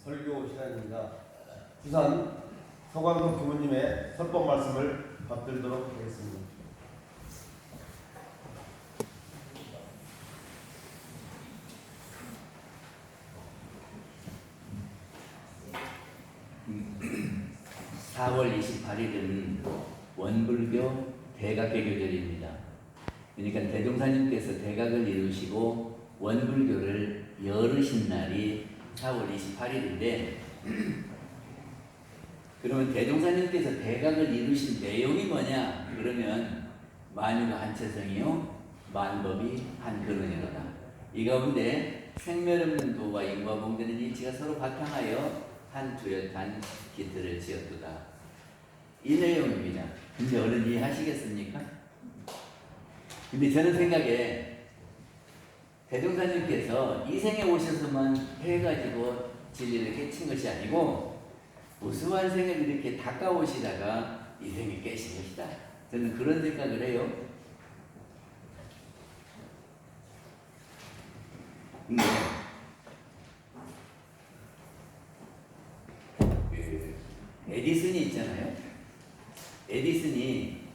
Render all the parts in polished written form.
설교 시간입니다. 부산 서광덕 부모님의 설법 말씀을 받들도록 하겠습니다. 음, 4월 28일은 원불교 대각개교절입니다. 그러니까 대종사님께서 대각을 이루시고 원불교를 열으신 날이 4월 28일인데 그러면 대종사님께서 대각을 이루신 내용이 뭐냐? 그러면 만유가 한체성이요 만법이 한근원이로다. 이 가운데 생멸없는 도와 인과봉되는 이치가 서로 바탕하여 한 뚜렷한 기틀을 지었도다. 이 내용입니다. 근데 어른 이해하시겠습니까? 근데 저는 생각에 대종사님께서 이 생에 오셔서만 해가지고 진리를 깨친 것이 아니고 우수한 생을 이렇게 닦아오시다가 이 생에 깨신 것이다. 저는 그런 생각을 해요. 근데 에디슨이 있잖아요. 에디슨이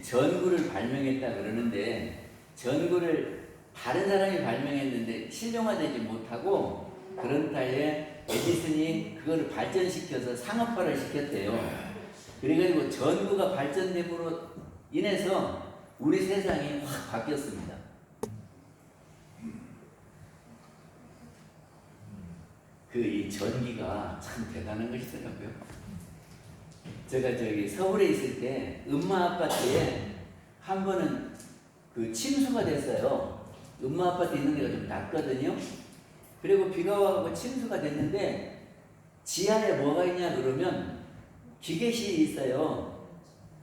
전구를 발명했다 그러는데 전구를 다른 사람이 발명했는데 실용화되지 못하고 그런 타에 에디슨이 그거를 발전시켜서 상업화를 시켰대요. 그래가지고 전구가 발전됨으로 인해서 우리 세상이 확 바뀌었습니다. 이 전기가 참 대단한 것이더라고요. 제가 서울에 있을 때 음마 아파트에 한 번은 침수가 됐어요. 음마 아파트 있는 데가 좀 낮거든요. 그리고 비가 와서 침수가 됐는데 지하에 뭐가 있냐 그러면 기계실이 있어요.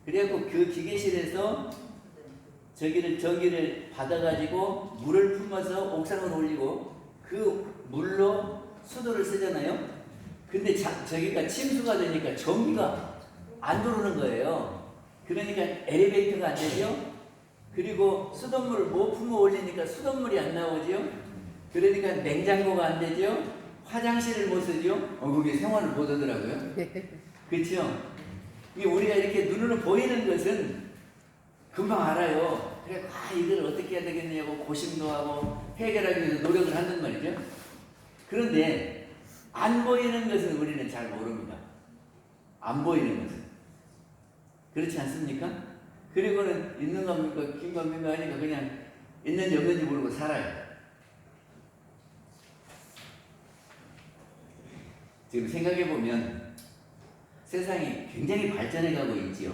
그래갖고 그 기계실에서 전기를 받아가지고 물을 품어서 옥상을 올리고 그 물로 수도를 쓰잖아요. 근데 저기가 침수가 되니까 전기가 안 들어오는 거예요. 그러니까 엘리베이터가 안 되죠. 그리고 수돗물을 못 품어 올리니까 수돗물이 안 나오죠. 그러니까 냉장고가 안 되죠. 화장실을 못 쓰죠. 그게 생활을 못 하더라고요. 그렇죠? 우리가 이렇게 눈으로 보이는 것은 금방 알아요. 그래, 이걸 어떻게 해야 되겠냐고 고심도 하고 해결하기 위해서 노력을 한단 말이죠. 그런데 안 보이는 것은 우리는 잘 모릅니다. 안 보이는 것은. 그렇지 않습니까? 그리고는 있는 겁니까? 긴 겁니까? 하니까 그냥 있는지 없는지 모르고 살아요. 지금 생각해보면 세상이 굉장히 발전해가고 있지요.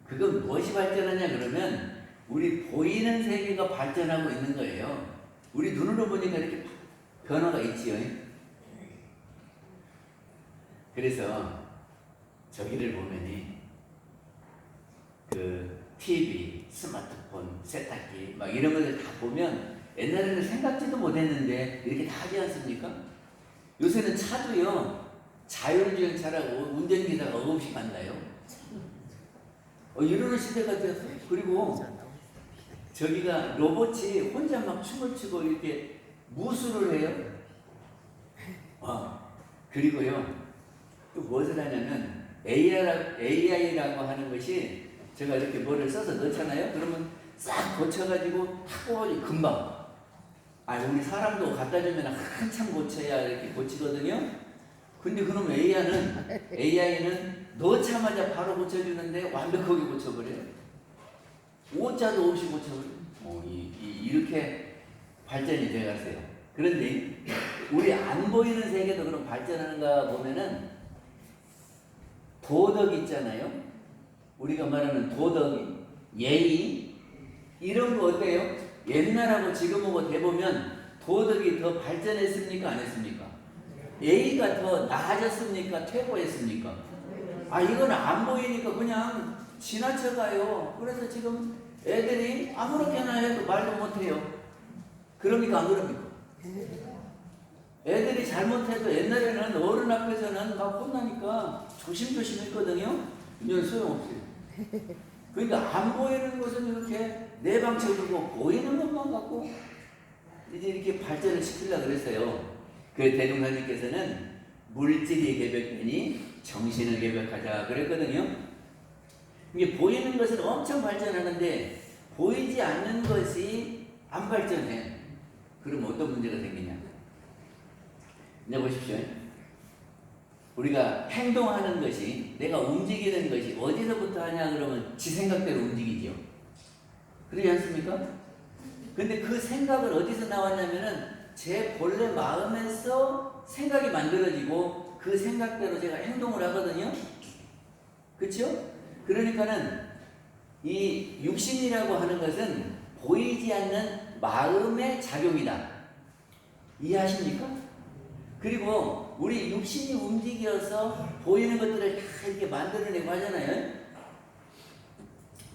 그건 무엇이 발전하냐 그러면 우리 보이는 세계가 발전하고 있는 거예요. 우리 눈으로 보니까 이렇게 변화가 있지요. 그래서 저기를 보면이 TV, 스마트폰, 세탁기 막 이런 것들 다 보면 옛날에는 생각지도 못했는데 이렇게 다 하지 않습니까? 요새는 차도요 자율주행 차라고 운전기사가 없이 간다요. 이러는 시대가 되었어요. 그리고 저기가 로봇이 혼자 막 춤을 추고 이렇게 무술을 해요. 그리고요 또 무엇을 하냐면 AI라고 하는 것이 제가 이렇게 뭐를 써서 넣잖아요. 그러면 싹 고쳐가지고 탁 뽑아주고 금방. 우리 사람도 갖다 주면 한참 고쳐야 이렇게 고치거든요. 근데 그럼 AI는 넣자마자 바로 고쳐주는데 완벽하게 고쳐버려요. 오자도 없이 고쳐버려요. 이렇게 발전이 돼가세요. 그런데 우리 안 보이는 세계도 그럼 발전하는가 보면은 도덕 있잖아요. 우리가 말하는 도덕, 예의 이런 거 어때요? 옛날하고 지금하고 대보면 도덕이 더 발전했습니까? 안 했습니까? 예의가 더 나아졌습니까? 퇴보했습니까? 이건 안 보이니까 그냥 지나쳐가요. 그래서 지금 애들이 아무렇게나 해도 말도 못해요. 그럽니까? 안 그럽니까? 애들이 잘못해도 옛날에는 어른 앞에서는 막 혼나니까 조심조심 했거든요. 이제는 소용없어요. 그러니까 안 보이는 것은 이렇게 내방쳐두고 보이는 것만 갖고 이제 이렇게 발전을 시키려고 그랬어요. 그 대종사님께서는 물질이 개벽되니 정신을 개벽하자 그랬거든요. 이게 보이는 것은 엄청 발전하는데 보이지 않는 것이 안 발전해. 그럼 어떤 문제가 생기냐? 이제 보십시오. 우리가 행동하는 것이, 내가 움직이는 것이 어디서부터 하냐 그러면 지 생각대로 움직이죠. 그러지 않습니까? 근데 그 생각은 어디서 나왔냐면은 제 본래 마음에서 생각이 만들어지고 그 생각대로 제가 행동을 하거든요. 그렇죠? 그러니까는 이 육신이라고 하는 것은 보이지 않는 마음의 작용이다. 이해하십니까? 그리고 우리 육신이 움직여서 보이는 것들을 다 이렇게 만들어내고 하잖아요.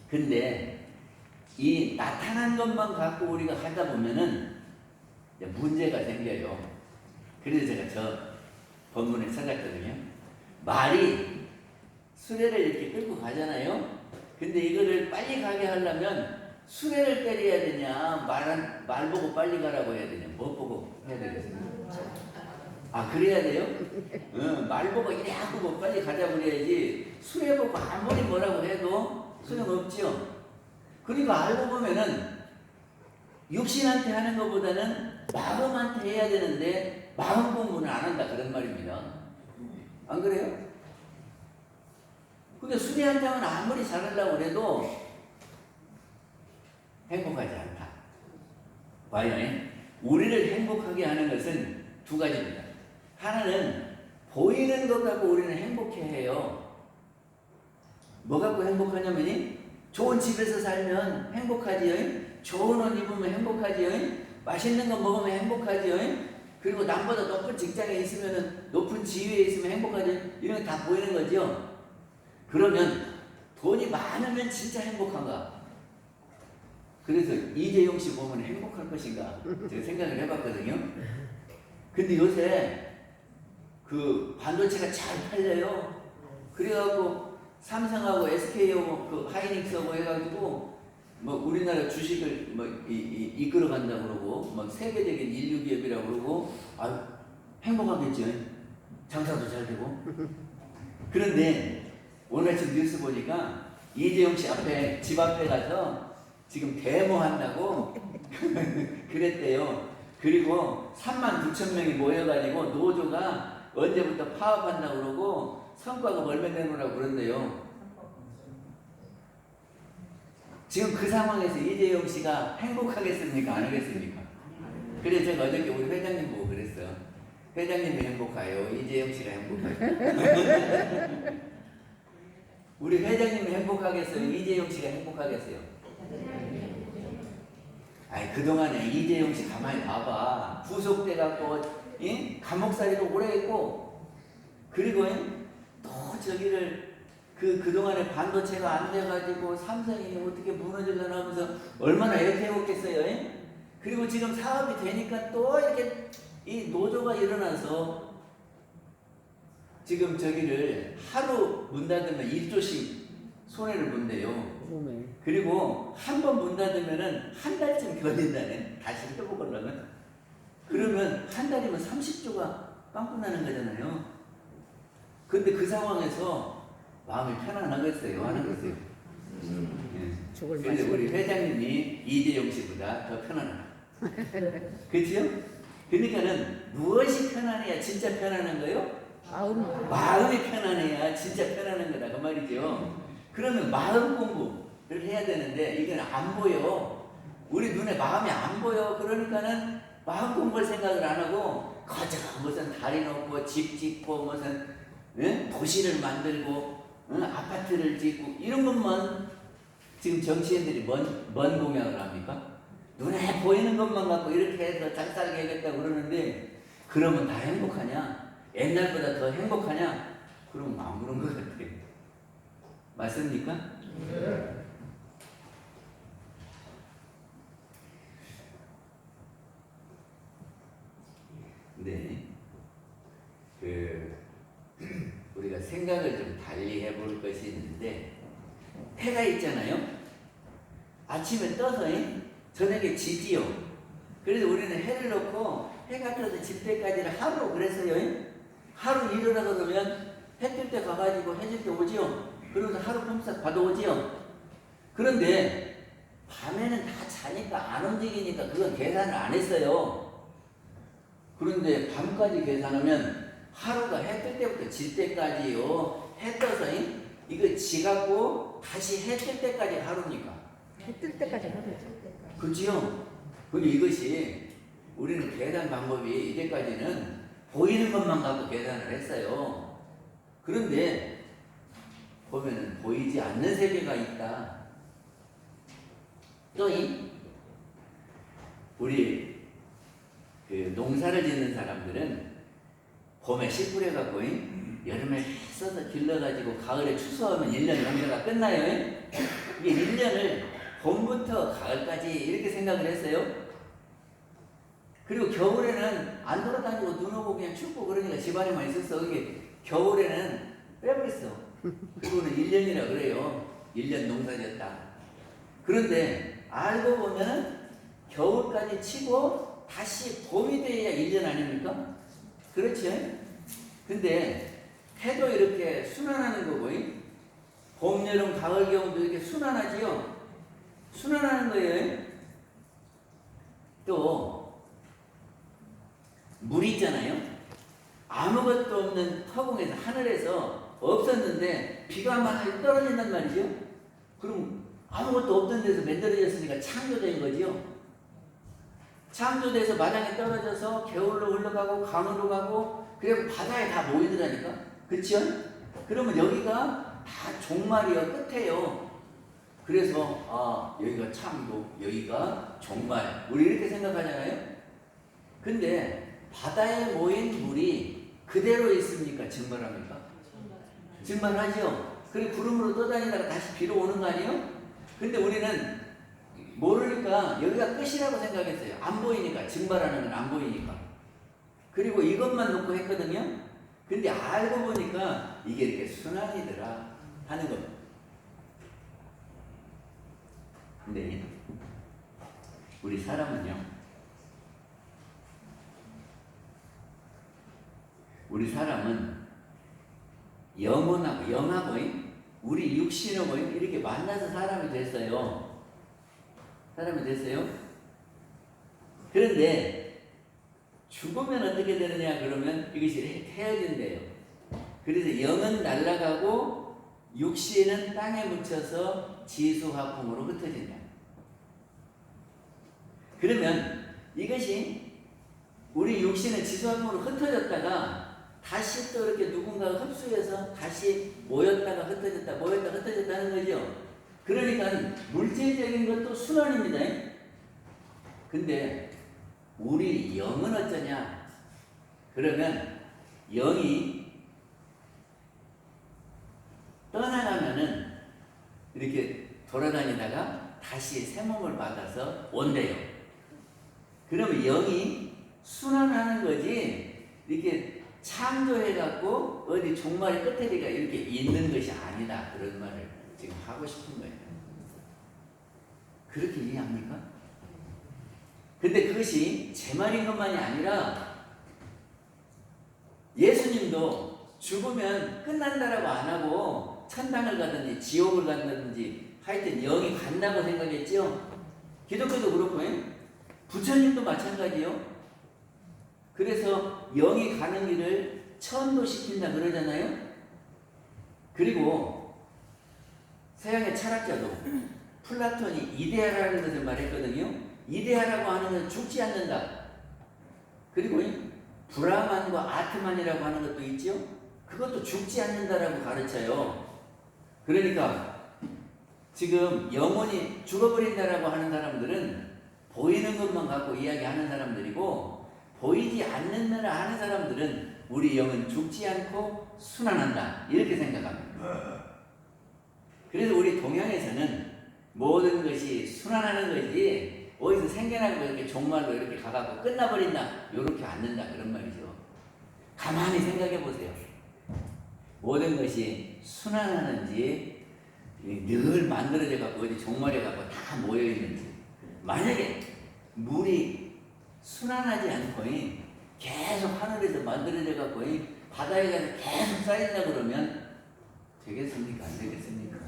근데 이 나타난 것만 갖고 우리가 하다 보면은 문제가 생겨요. 그래서 제가 저 본문을 찾았거든요. 말이 수레를 이렇게 끌고 가잖아요. 근데 이거를 빨리 가게 하려면 수레를 때려야 되냐, 말 보고 빨리 가라고 해야 되냐, 뭐 보고 해야 되겠습니까? 아, 그래야 돼요? 말 보고 이래 하고 빨리 가자고 그래야지 수레 보고 아무리 뭐라고 해도 소용없죠. 그러니까 알고 보면은 육신한테 하는 것보다는 마음한테 해야 되는데 마음 공부는 안 한다 그런 말입니다. 안 그래요? 근데 수레한테는 아무리 잘하려고 해도 행복하지 않다. 봐요. 우리를 행복하게 하는 것은 두 가지입니다. 하나는 보이는 것 갖고 우리는 행복해 해요. 뭐 갖고 행복하냐면 좋은 집에서 살면 행복하지요. 좋은 옷 입으면 행복하지요. 맛있는 거 먹으면 행복하지요. 그리고 남보다 높은 직장에 있으면 높은 지위에 있으면 행복하지요. 이런 게 다 보이는 거죠. 그러면 돈이 많으면 진짜 행복한가? 그래서 이재용 씨 보면 행복할 것인가? 제가 생각을 해봤거든요. 근데 요새 그 반도체가 잘 팔려요. 그래갖고 삼성하고 SK하고 그 하이닉스하고 해가지고 뭐 우리나라 주식을 뭐 이끌어 간다고 그러고 뭐 세계적인 인류 기업이라고 그러고 아 행복하겠죠. 장사도 잘 되고. 그런데 오늘 아침 뉴스 보니까 이재용 씨 앞에 집 앞에 가서 지금 데모한다고 그랬대요. 그리고 39,000명이 모여가지고 노조가 언제부터 파업한다고 그러고 성과가 얼마 내놓으라고 그런대요. 지금 그 상황에서 이재용 씨가 행복하겠습니까? 안 하겠습니까? 그래서 제가 어저께 우리 회장님 보고 그랬어요. 회장님이 행복해요. 이재용 씨가 행복해요. 우리 회장님이 행복하겠어요? 이재용 씨가 행복하겠어요? 아니 그동안에 이재용 씨 가만히 봐봐. 구속돼갖고 감옥살이도 오래 했고 그리고 또 저기를 그동안에 반도체가 안 돼가지고 삼성이 어떻게 무너지려나 하면서 얼마나 애태웠겠어요. 그리고 지금 사업이 되니까 또 이렇게 이 노조가 일어나서 지금 저기를 하루 문 닫으면 1조씩 손해를 본대요. 그리고 한 번 문 닫으면은 한 달쯤 견딘다네. 다시 해보려면. 그러면 한 달이면 30조가 빵꾸 나는 거잖아요. 근데 그 상황에서 마음이 편안하겠어요? 안 하겠어요? 그런데 우리 회장님이 이재용 씨보다 더 편안하다. 그렇죠? 그러니까는 무엇이 편안해야 진짜 편안한 거예요? 마음이 편안해야 진짜 편안한 거다 그 말이죠. 그러면 마음 공부를 해야 되는데 이건 안 보여. 우리 눈에 마음이 안 보여. 그러니까는 마음 공부를 생각을 안 하고 거저 무슨 다리 놓고 집 짓고 무슨 도시를 만들고 아파트를 짓고 이런 것만 지금 정치인들이 뭔 공약을 합니까? 눈에 보이는 것만 갖고 이렇게 해서 잘 살게 하겠다고 그러는데 그러면 다 행복하냐? 옛날보다 더 행복하냐? 그럼 안 그런 것 같아요. 맞습니까? 네. 우리가 생각을 좀 달리 해볼 것이 있는데 해가 있잖아요. 아침에 떠서 저녁에 지지요. 그래서 우리는 해를 놓고 해가 떠서 질 때까지를 하루 그랬어요. 하루 일어나 그러면 해 뜰 때 가가지고 해질 때 오지요. 그러면서 하루 pom싹 받아오지요. 그런데 밤에는 다 자니까 안 움직이니까 그건 계산을 안 했어요. 그런데 밤까지 계산하면 하루가 해 뜰 때부터 질 때까지요. 해 떠서 이거 지갖고 다시 해 뜰 때까지 하루니까. 해 뜰 때까지 하루죠. 그렇지요? 근데 이것이 우리는 계산 방법이 이제까지는 보이는 것만 갖고 계산을 했어요. 그런데 보면은 보이지 않는 세계가 있다. 또 우리 그 농사를 짓는 사람들은 봄에 씨 뿌려갖고 여름에 써서 길러가지고 가을에 추수하면 1년 농사가 끝나요. 이게 1년을 봄부터 가을까지 이렇게 생각을 했어요. 그리고 겨울에는 안 돌아다니고 눈 오고 그냥 춥고 그러니까 집안에만 있었어. 이게 겨울에는 빼버렸어. 그리고는 1년이라 그래요. 1년 농사 짓다. 그런데 알고 보면 겨울까지 치고 다시 봄이 돼야 1년 아닙니까? 그렇죠? 근데 해도 이렇게 순환하는 거고, 봄, 여름, 가을, 겨울도 이렇게 순환하지요? 순환하는 거예요. 또 물 있잖아요. 아무것도 없는 허공에서 하늘에서 없었는데 비가 많이 떨어진단 말이죠. 그럼 아무것도 없던 데서 만들어졌으니까 창조된 거지요. 창조돼서 마당에 떨어져서 겨울로 흘러가고 강으로 가고 그리고 바다에 다 모이더라니까. 그렇죠? 그러면 여기가 다 종말이요, 끝에요. 그래서 여기가 창조, 여기가 종말, 우리 이렇게 생각하잖아요. 근데 바다에 모인 물이 그대로 있습니까? 증발합니까? 증발하죠. 그리고 구름으로 떠다니다가 다시 비로 오는 거 아니에요? 근데 우리는 모르니까 여기가 끝이라고 생각했어요. 안 보이니까, 증발하는 건 안 보이니까. 그리고 이것만 놓고 했거든요. 근데 알고 보니까 이게 이렇게 순환이더라 하는 겁니다. 근데 우리 사람은 영하고 우리 육신하고 이렇게 만나서 사람이 됐어요. 그런데 죽으면 어떻게 되느냐 그러면 이것이 헤어진대요. 그래서 영은 날아가고 육신은 땅에 묻혀서 지수화풍으로 흩어진다. 그러면 이것이 우리 육신은 지수화풍으로 흩어졌다가 다시 또 이렇게 누군가가 흡수해서 다시 모였다가 흩어졌다는 거죠. 그러니까 물질적인 것도 순환입니다. 근데 우리 영은 어쩌냐? 그러면 영이 떠나가면은 이렇게 돌아다니다가 다시 새 몸을 받아서 온대요. 그러면 영이 순환하는 거지 이렇게 창조해갖고 어디 종말의 끝에리가 이렇게 있는 것이 아니다. 그런 말을 지금 하고 싶은 거예요. 그렇게 이해합니까? 근데 그것이 제 말인 것만이 아니라 예수님도 죽으면 끝난다라고 안 하고 천당을 가든지 지옥을 간다든지 하여튼 영이 간다고 생각했죠. 기독교도 그렇고 부처님도 마찬가지요. 그래서 영이 가는 길을 천도시킨다 그러잖아요. 그리고 서양의 철학자도 플라톤이 이데아라는 것을 말했거든요. 이데아라고 하는 건 죽지 않는다. 그리고 브라만과 아트만이라고 하는 것도 있죠. 그것도 죽지 않는다라고 가르쳐요. 그러니까 지금 영혼이 죽어버린다라고 하는 사람들은 보이는 것만 갖고 이야기하는 사람들이고, 보이지 않는다라 하는 사람들은 우리 영은 죽지 않고 순환한다 이렇게 생각합니다. 그래서 우리 동양에서는 모든 것이 순환하는 것이지 어디서 생겨나고 이렇게 종말로 이렇게 가갖고 끝나버린다 이렇게 않는다 그런 말이죠. 가만히 생각해 보세요. 모든 것이 순환하는지 늘 만들어져 갖고 어디 종말에 갖고 다 모여 있는지. 만약에 물이 순환하지 않고 계속 하늘에서 만들어져 갖고 바다에 가서 계속 쌓인다 그러면 되겠습니까? 안 되겠습니까?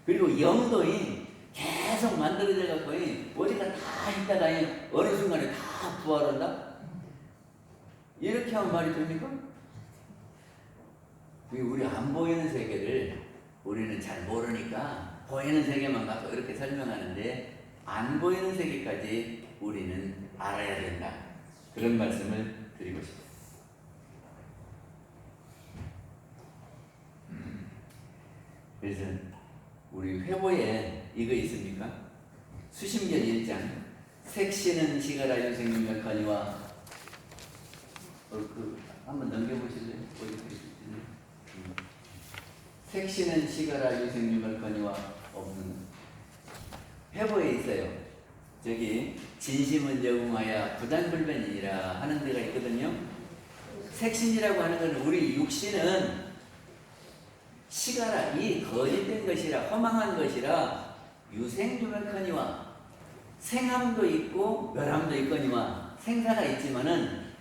그리고 영도이 계속 만들어져 갖고 어디가 다 있다가 어느 순간에 다 부활한다? 이렇게 하면 말이 됩니까? 우리 안 보이는 세계를 우리는 잘 모르니까 보이는 세계만 갖고 이렇게 설명하는데 안 보이는 세계까지 우리는 알아야 된다. 그런 말씀을 드리고 싶습니다. 그래서 우리 회보에 이거 있습니까? 수심결 1장 색시는 시가라 유생명mel커니와 한번 넘겨보실래요? 색시는 시가라 유생명mel커니와 없는 회보에 있어요. 저기 진심은 영웅하여 부단불변이니라 하는 데가 있거든요. 색신이라고 하는 것은 우리 육신은 시가라 이 거짓된 것이라 허망한 것이라 유생유멸커니와 생함도 있고 멸함도 있거니와 생사가 있지만은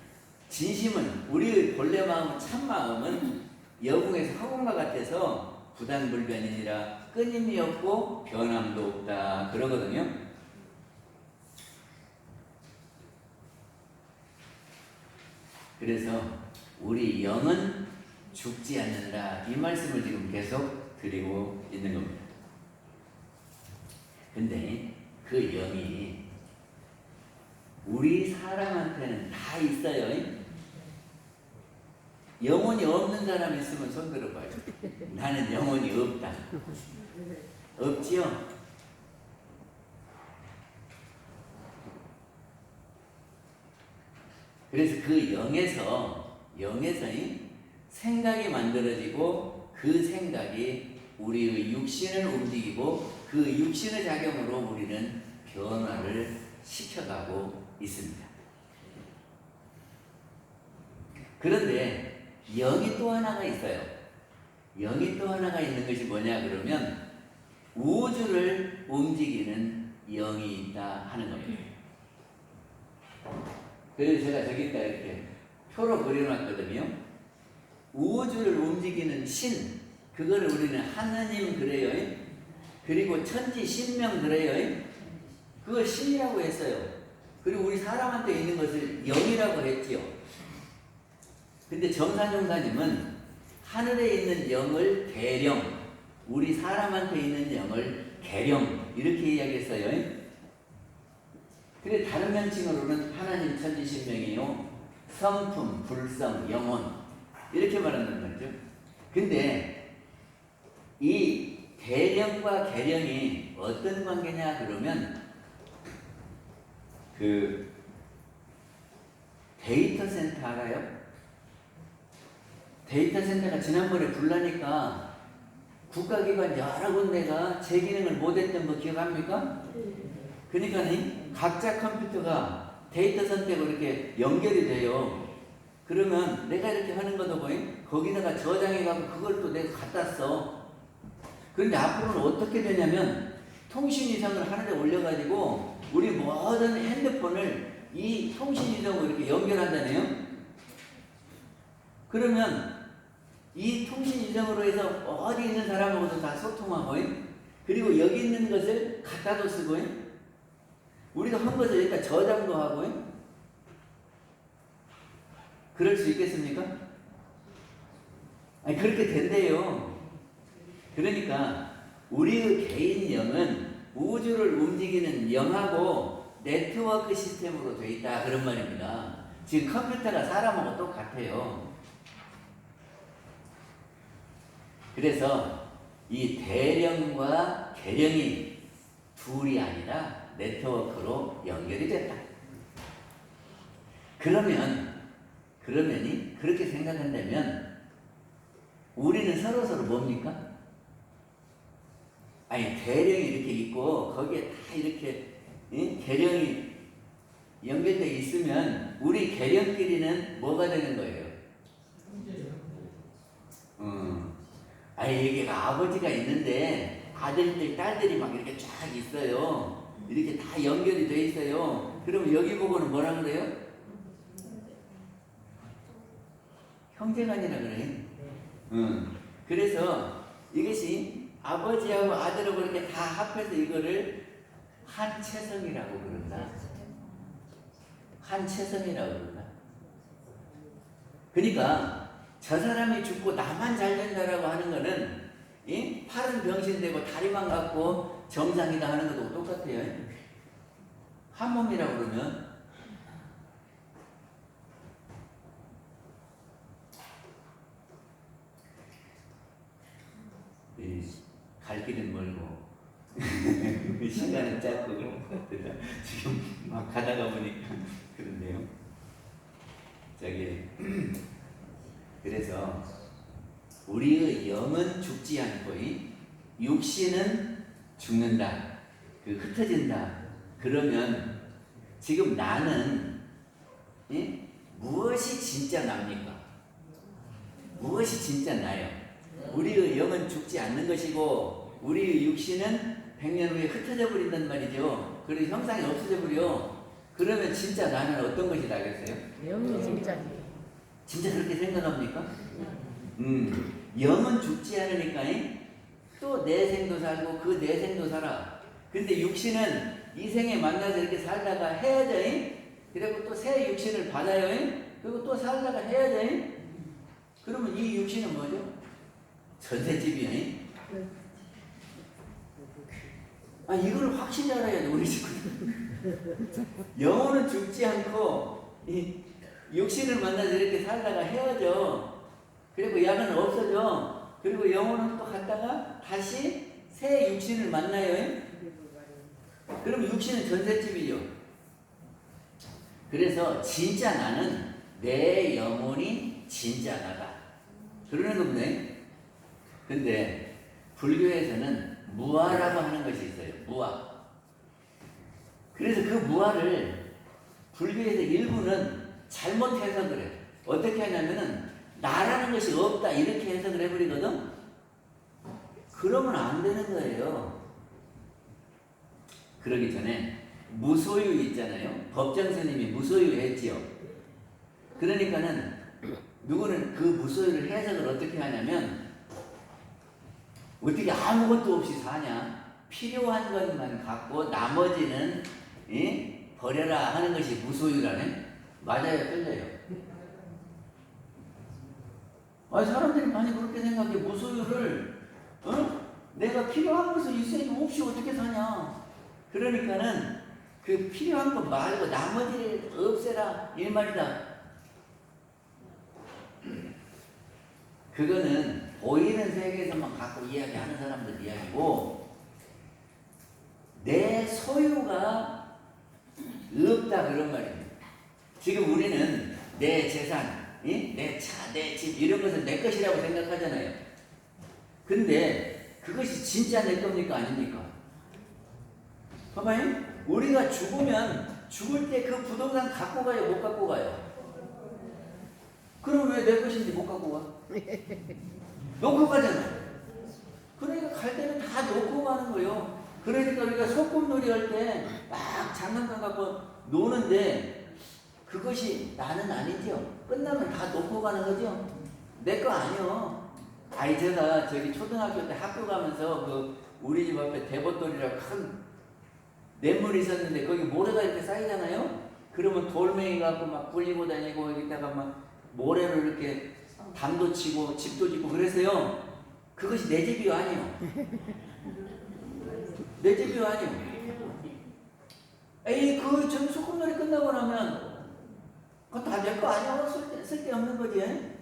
진심은 우리의 본래 마음은 참 마음은 여궁에서 허공과 같아서 부단불변이니라 끊임이 없고 변함도 없다 그러거든요. 그래서 우리 영은 죽지 않는다 이 말씀을 지금 계속 드리고 있는 겁니다. 근데 그 영이 우리 사람한테는 다 있어요. 영혼이 없는 사람 있으면 손 들어봐요. 나는 영혼이 없다. 없지요? 그래서 그 영에서 생각이 만들어지고 그 생각이 우리의 육신을 움직이고 그 육신의 작용으로 우리는 변화를 시켜가고 있습니다. 그런데 영이 또 하나가 있어요. 영이 또 하나가 있는 것이 뭐냐 그러면 우주를 움직이는 영이 있다 하는 겁니다. 그래서 제가 저기다 이렇게 표로 그려놨거든요. 우주를 움직이는 신, 그거를 우리는 하느님 그래요. 그리고 천지 신명 그래요. 그걸 신이라고 했어요. 그리고 우리 사람한테 있는 것을 영이라고 했지요. 근데 정산종사님은 하늘에 있는 영을 대령, 우리 사람한테 있는 영을 계령 이렇게 이야기했어요. 그래 다른 명칭으로는 하나님 천지신명이요 성품, 불성, 영혼 이렇게 말한다는 거죠. 근데 이 대령과 계령이 어떤 관계냐 그러면 그 데이터 센터 알아요? 데이터 센터가 지난번에 불나니까 국가기관 여러 군데가 제 기능을 못했던 거 기억합니까? 그러니까 각자 컴퓨터가 데이터 선택으로 이렇게 연결이 돼요. 그러면 내가 이렇게 하는 것도 거기다가 저장해가지고 그걸 또 내가 갖다 써. 그런데 앞으로는 어떻게 되냐면 통신위성을 하늘에 올려가지고 우리 모든 핸드폰을 이 통신위성으로 이렇게 연결한다네요. 그러면 이 통신위성으로 해서 어디 있는 사람하고도 다 소통하고 그리고 여기 있는 것을 갖다도 쓰고 우리가 한 것을 일단 저장도 하고 그럴 수 있겠습니까? 아니 그렇게 된대요. 그러니까 우리의 개인 영은 우주를 움직이는 영하고 네트워크 시스템으로 되어 있다 그런 말입니다. 지금 컴퓨터가 사람하고 똑같아요. 그래서 이 대령과 계령이 둘이 아니라 네트워크로 연결이 됐다. 그러면이 그렇게 생각한다면 우리는 서로서로 뭡니까? 아니 대령이 이렇게 있고 거기에 다 이렇게 계령이 연결되어 있으면 우리 계령끼리는 뭐가 되는 거예요? 아니 여기가 아버지가 있는데 아들들 딸들이 막 이렇게 쫙 있어요. 이렇게 다 연결이 돼 있어요. 그러면 여기 보고는 뭐라 그래요? 형제간이라 그래. 그래서 이것이 아버지하고 아들하고 이렇게 다 합해서 이거를 한체성이라고 그런다. 한체성이라고 그런다. 그러니까 저 사람이 죽고 나만 잘 된다라고 하는 거는 팔은 병신되고 다리만 갖고 정상이다 하는 것도 똑같아요. 한 몸이라고 그러면 갈 길은 멀고 시간은 짧고 지금 막 가다가 보니까 그런데요. 저기 그래서 우리의 영은 죽지 않고 육신은 죽는다. 그 흩어진다. 그러면 지금 나는 무엇이 진짜 납니까? 무엇이 진짜 나요? 우리의 영은 죽지 않는 것이고 우리의 육신은 100년 후에 흩어져 버린단 말이죠. 그리고 형상이 없어져 버려. 그러면 진짜 나는 어떤 것이 나겠어요? 영이 진짜. 진짜 그렇게 생각합니까? 영은 죽지 않으니까 또 내 생도 살고 그 내 생도 살아. 근데 육신은 이 생에 만나서 이렇게 살다가 헤어져. 그리고 또 새 육신을 받아요. 그리고 또 살다가 헤어져. 그러면 이 육신은 뭐죠? 전셋집이야. 이걸 확실히 알아야 돼, 우리 친구들. 영혼은 죽지 않고 육신을 만나서 이렇게 살다가 헤어져. 그리고 약은 없어져. 그리고 영혼은 또 갔다가 다시 새 육신을 만나요. 그럼 육신은 전셋집이죠. 그래서 진짜 나는 내 영혼이 진짜 나다. 그러는 겁니다. 근데 불교에서는 무아라고 하는 것이 있어요. 무아. 그래서 그 무아를 불교에서 일부는 잘못 해석을 해. 어떻게 하냐면은 나라는 것이 없다 이렇게 해석을 해버리거든. 그러면 안 되는 거예요. 그러기 전에 무소유 있잖아요. 법정 스님이 무소유 했지요. 그러니까는 누구는 그 무소유를 해석을 어떻게 하냐면 어떻게 아무것도 없이 사냐? 필요한 것만 갖고 나머지는 버려라 하는 것이 무소유라네. 맞아요, 틀려요? 사람들이 많이 그렇게 생각해. 무소유를 내가 필요한 것을 있어야지 없이 어떻게 사냐? 그러니까는 그 필요한 것 말고 나머지를 없애라 이 말이다. 그거는 보이는 세계에서만 갖고 이야기하는 사람들 이야기고 내 소유가 없다 그런 말입니다. 지금 우리는 내 재산, 내 차, 내 집 이런 것은 내 것이라고 생각하잖아요. 근데 그것이 진짜 내 겁니까 아닙니까? 봐봐요. 우리가 죽으면 죽을 때 그 부동산 갖고 가요 못 갖고 가요? 그럼 왜 내 것인지 못 갖고 가? 놓고 가잖아. 그러니까 갈 때는 다 놓고 가는 거예요. 그러니까 우리가 소꿉놀이 할 때 막 장난감 갖고 노는데 그것이 나는 아니죠. 끝나면 다 놓고 가는 거죠. 내 거 아니요. 제가 저기 초등학교 때 학교 가면서 그 우리 집 앞에 대봇돌이라고 큰 냇물이 있었는데 거기 모래가 이렇게 쌓이잖아요. 그러면 돌멩이 갖고 막 굴리고 다니고 여기다가 막 모래를 이렇게 담도 치고 집도 짓고 그랬어요. 그것이 내 집이 아니요. 내 집이 아니요. 그 저기 소꿉놀이 끝나고 나면 그건 다 내 거 아니야. 쓸데없는 거지.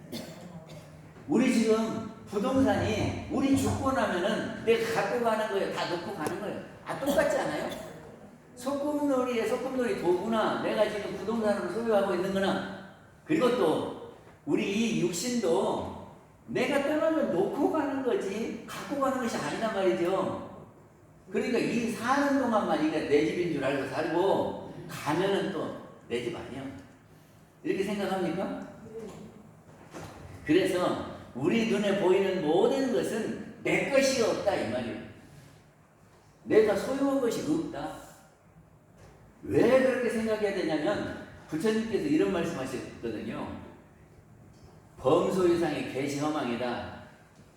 우리 지금 부동산이 우리 죽고 나면은 내가 갖고 가는 거예요. 다 놓고 가는 거예요. 똑같지 않아요? 소꿉놀이에 소꿉놀이 도구나 내가 지금 부동산으로 소유하고 있는 거나 그리고 또 우리 이 육신도 내가 떠나면 놓고 가는 거지 갖고 가는 것이 아니란 말이죠. 그러니까 이 사는 동안만 이게 내 집인 줄 알고 살고 가면은 또 내 집 아니야. 이렇게 생각합니까? 그래서 우리 눈에 보이는 모든 것은 내 것이 없다 이 말이에요. 내가 소유한 것이 없다. 왜 그렇게 생각해야 되냐면 부처님께서 이런 말씀하셨거든요. 범소유상의 계시허망이다.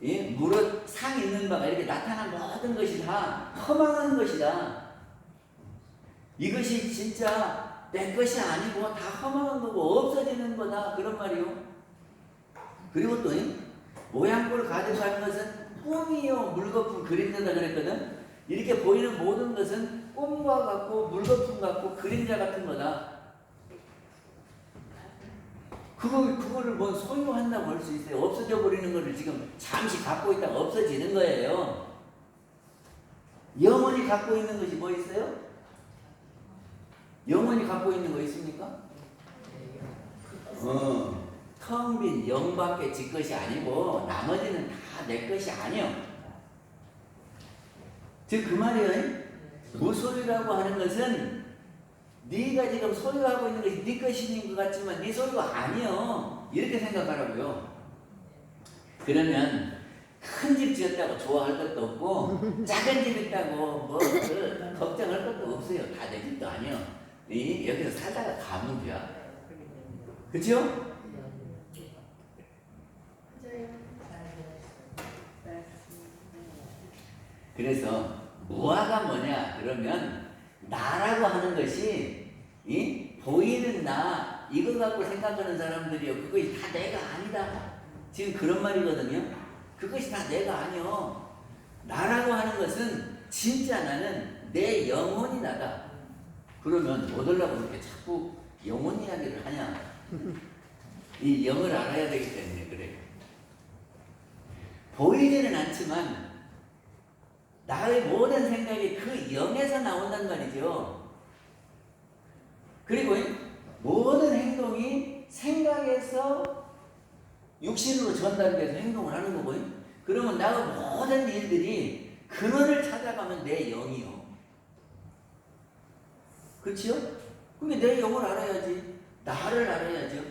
이 무릇 상 있는 바가 이렇게 나타난 모든 것이 다 허망한 것이다. 이것이 진짜 내 것이 아니고 다 허망한 거고 없어지는 거다. 그런 말이요. 그리고 또 모양꼴 가득한 것은 꿈이요 물거품 그림자다 그랬거든. 이렇게 보이는 모든 것은 꿈과 같고 물거품 같고 그림자 같은 거다. 그거를 뭐 소유한다고 할 수 있어요. 없어져 버리는 거를 지금 잠시 갖고 있다가 없어지는 거예요. 영원히 갖고 있는 것이 뭐 있어요? 영원히 갖고 있는 거 있습니까? 텅 빈 영밖에 지 것이 아니고 나머지는 다 내 것이 아니요. 즉 그 말이에요. 무소유라고 하는 것은 네가 지금 소유하고 있는 것이 네 것인 것 같지만 네 소유가 아니요. 이렇게 생각하라고요. 그러면 큰 집 지었다고 좋아할 것도 없고 작은 집 있다고 뭐 걱정할 것도 없어요. 다 내 집도 아니요. 여기서 살다가 가면 돼. 그렇죠? 그래서 무아가 뭐냐 그러면 나라고 하는 것이 보이는 나 이거 갖고 생각하는 사람들이요. 그것이 다 내가 아니다. 지금 그런 말이거든요. 그것이 다 내가 아니요. 나라고 하는 것은 진짜 나는 내 영혼이 나다. 그러면 어쩌려고 그렇게 자꾸 영혼 이야기를 하냐. 이 영을 알아야 되기 때문에 그래요. 보이지는 않지만 나의 모든 생각이 그 영에서 나온단 말이죠. 그리고 모든 행동이 생각에서 육신으로 전달돼서 행동을 하는 거고요. 그러면 나의 모든 일들이 근원을 찾아가면 내 영이요. 그렇지요? 그러니까 내 영을 알아야지. 나를 알아야죠.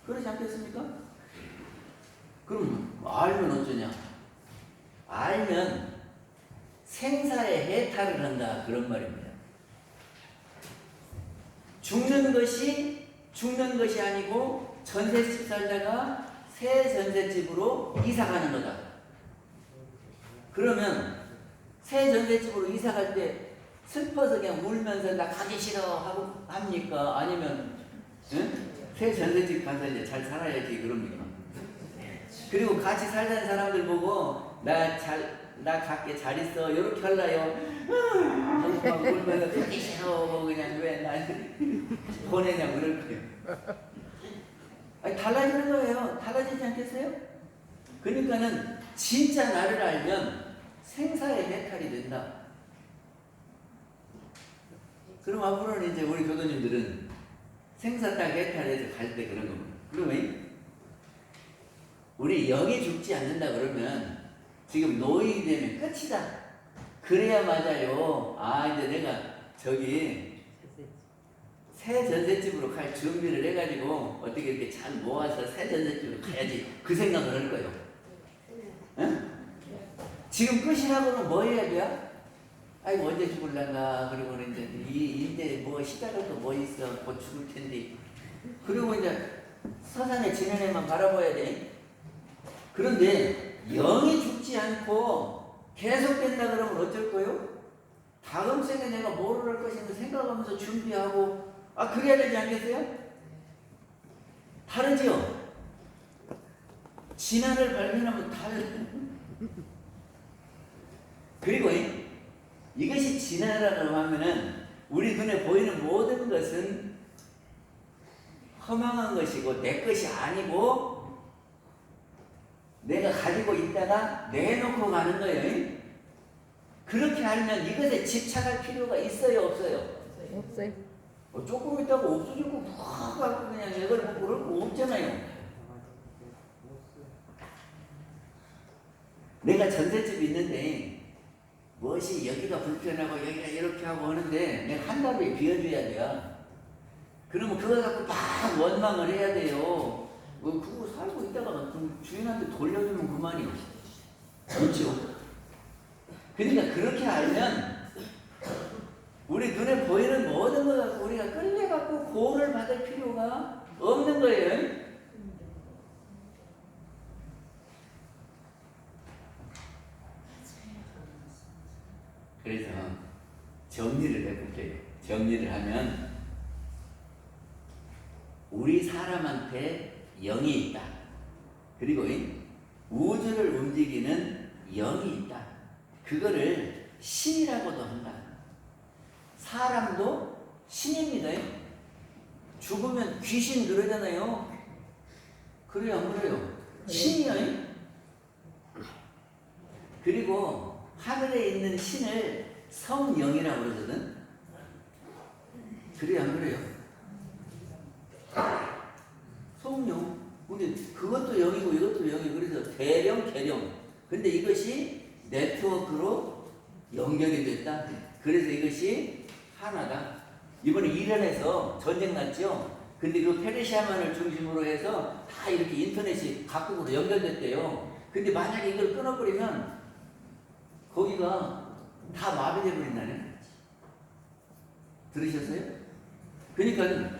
그렇지 않겠습니까? 그럼 알면 어쩌냐? 알면 생사의 해탈을 한다. 그런 말입니다. 죽는 것이 아니고 전셋집 살다가 새 전셋집으로 이사가는 거다. 그러면 새 전셋집으로 이사갈 때 슬퍼서 그냥 울면서 나 가기 싫어 하고 합니까? 아니면 새 전셋집 가서 이제 잘 살아야지 그럽니까? 그리고 같이 살자는 사람들 보고 나 갈게 잘 있어 이렇게 할라요. 막 울면서 가기 싫어 그냥 왜 날 보내냐고 그럴 거예요. 아니 달라지는 거예요. 달라지지 않겠어요? 그러니까는 진짜 나를 알면 생사의 해탈이 된다. 그럼 앞으로는 이제 우리 교도님들은 생사 딱 해탈해서 갈 때 그런 겁니다. 그러면 우리 영이 죽지 않는다 그러면 지금 노인이 되면 끝이다. 그래야 맞아요. 아 이제 내가 저기 새 전셋집으로 갈 준비를 해가지고 어떻게 이렇게 잘 모아서 새 전셋집으로 가야지 그 생각을 할 거예요. 응? 지금 끝이라고는 뭐 해야 돼? 아이고 언제 죽을란가. 그리고 이제 뭐 시작할 거 뭐 있어. 곧 죽을 텐데. 그리고 이제 서산에 지내내만 바라봐야 돼. 그런데 영이 죽지 않고 계속된다 그러면 어쩔 거요? 다음 생에 내가 뭐를 할 것인가 생각하면서 준비하고 그래야 되지 않겠어요? 다르죠? 진화를 발견하면 다르죠. 그리고 이것이 진화라고 하면은 우리 눈에 보이는 모든 것은 허망한 것이고 내 것이 아니고 내가 가지고 있다가 내놓고 가는 거예요. 그렇게 알면 이것에 집착할 필요가 있어요, 없어요? 없어요. 조금 있다가 없어지고 확 갖고 그냥 이걸 보고 그럴 거 없잖아요. 내가 전셋집이 있는데 무엇이 여기가 불편하고 여기가 이렇게 하고 하는데 내가 한 달 후에 비워줘야 돼요. 그러면 그거 갖고 막 원망을 해야 돼요. 그거 살고 있다가 주인한테 돌려주면 그만이요. 그렇죠? 그러니까 그렇게 알면 우리 눈에 보이는 모든 것 갖고 우리가 끌려갖고 고를 받을 필요가 없는 거예요. 그래서 정리를 해볼게요. 정리를 하면 우리 사람한테 영이 있다. 그리고 우주를 움직이는 영이 있다. 그거를 신이라고도 한다. 사람도 신입니다. 죽으면 귀신 그러잖아요. 그래요, 안 그래요? 신이요. 그리고 하늘에 있는 신을 성령이라고 그러거든. 그래요, 안 그래요? 성령. 근데 그것도 영이고 이것도 영이고 그래서 대령, 계령. 근데 이것이 네트워크로 연결이 됐다. 그래서 이것이 하나다. 이번에 이란에서 전쟁 났죠. 근데 그 페르시아만을 중심으로 해서 다 이렇게 인터넷이 각국으로 연결됐대요. 근데 만약에 이걸 끊어버리면 거기가 다 마비돼 버린다네. 들으셨어요? 그러니까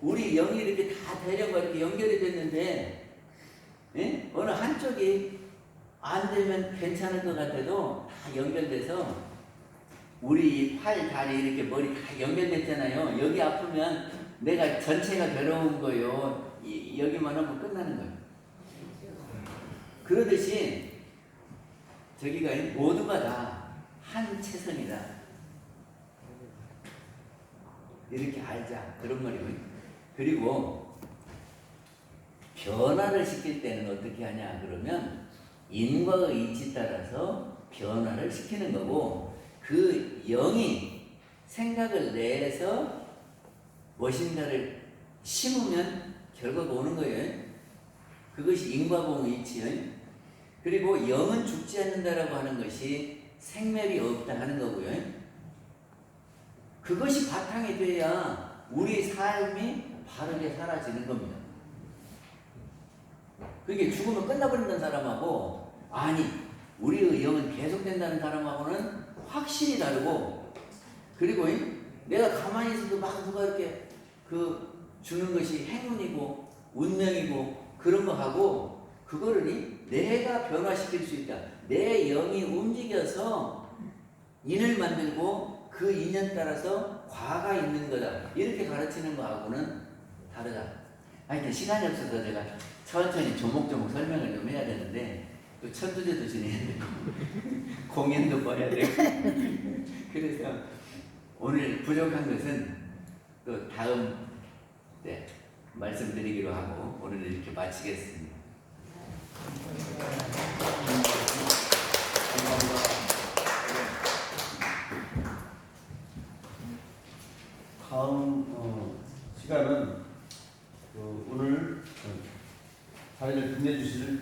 우리 영이 이렇게 다 대령과 이렇게 연결이 됐는데, 예? 어느 한쪽이 안 되면 괜찮을 것 같아도 다 연결돼서 우리 팔, 다리, 이렇게 머리 다 연결됐잖아요. 여기 아프면 내가 전체가 괴로운 거예요. 여기만 하면 끝나는 거예요. 그러듯이 저기가 모두가 다 한 체성이다. 이렇게 알자. 그런 말이고. 그리고 변화를 시킬 때는 어떻게 하냐 그러면 인과의 이치 따라서 변화를 시키는 거고, 그 영이 생각을 내서 무엇인가를 심으면 결과가 오는 거예요. 그것이 인과봉의 이치예요. 그리고 영은 죽지 않는다라고 하는 것이 생멸이 없다 하는 거고요. 그것이 바탕이 돼야 우리 삶이 바르게 사라지는 겁니다. 그게 죽으면 끝나버린다는 사람하고, 아니 우리의 영은 계속된다는 사람하고는 확실히 다르고, 그리고 내가 가만히 있어도 막 누가 이렇게 주는 것이 행운이고 운명이고 그런 거 하고, 그거를 내가 변화시킬 수 있다. 내 영이 움직여서 인을 만들고 그 인연 따라서 과가 있는 거다. 이렇게 가르치는 거하고는 다르다. 하여튼 시간이 없어서 제가 천천히 조목조목 설명을 좀 해야 되는데, 또 천주제도 지내야 되고 공연도 봐야 되고 그래서 오늘 부족한 것은 또 다음 때 말씀드리기로 하고 오늘 이렇게 마치겠습니다. 다음 시간은 오늘 자리를 빛내주실